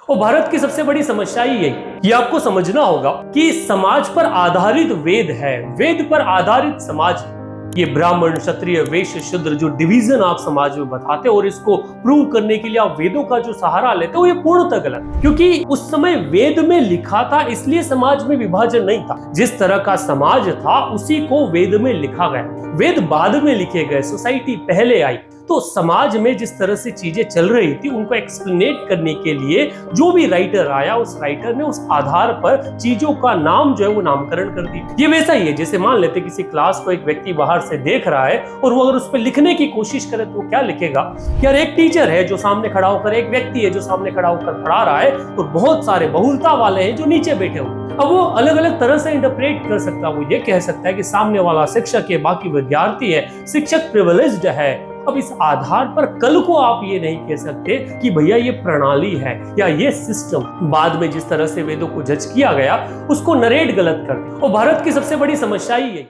और भारत की सबसे बड़ी समस्या ही है, ये आपको समझना होगा कि समाज पर आधारित वेद है, वेद पर आधारित समाज है। ये ब्राह्मण क्षत्रिय वैश्य शूद्र जो डिवीजन आप समाज में बताते हो और इसको प्रूव करने के लिए आप वेदों का जो सहारा लेते हो, ये पूर्णतः गलत, क्योंकि उस समय वेद में लिखा था इसलिए समाज में विभाजन नहीं था। जिस तरह का समाज था उसी को वेद में लिखा गया। वेद बाद में लिखे गए, सोसाइटी पहले आई। तो समाज में जिस तरह से चीजें चल रही थी उनको एक्सप्लेनेट करने के लिए जो भी राइटर आया, उस राइटर ने उस आधार पर चीजों का नाम जो है वो नामकरण कर दिया। ये वैसा ही है जैसे मान लेते किसी क्लास को एक व्यक्ति बाहर से देख रहा है और वो अगर उस पर लिखने की कोशिश करे तो वो क्या लिखेगा? यार एक टीचर है जो सामने खड़ा होकर, एक व्यक्ति है जो सामने खड़ा होकर पढ़ा रहा है और बहुत सारे बहुलता वाले हैं जो नीचे बैठे हुए। अब वो अलग अलग तरह से इंटरप्रेट कर सकता है। वो ये कह सकता है कि सामने वाला शिक्षक है, बाकी विद्यार्थी है, शिक्षक प्रिविलेज्ड है। अब इस आधार पर कल को आप ये नहीं कह सकते कि भैया ये प्रणाली है या ये सिस्टम। बाद में जिस तरह से वेदों को जज किया गया उसको नरेट गलत कर दिया। और भारत की सबसे बड़ी समस्या ही है।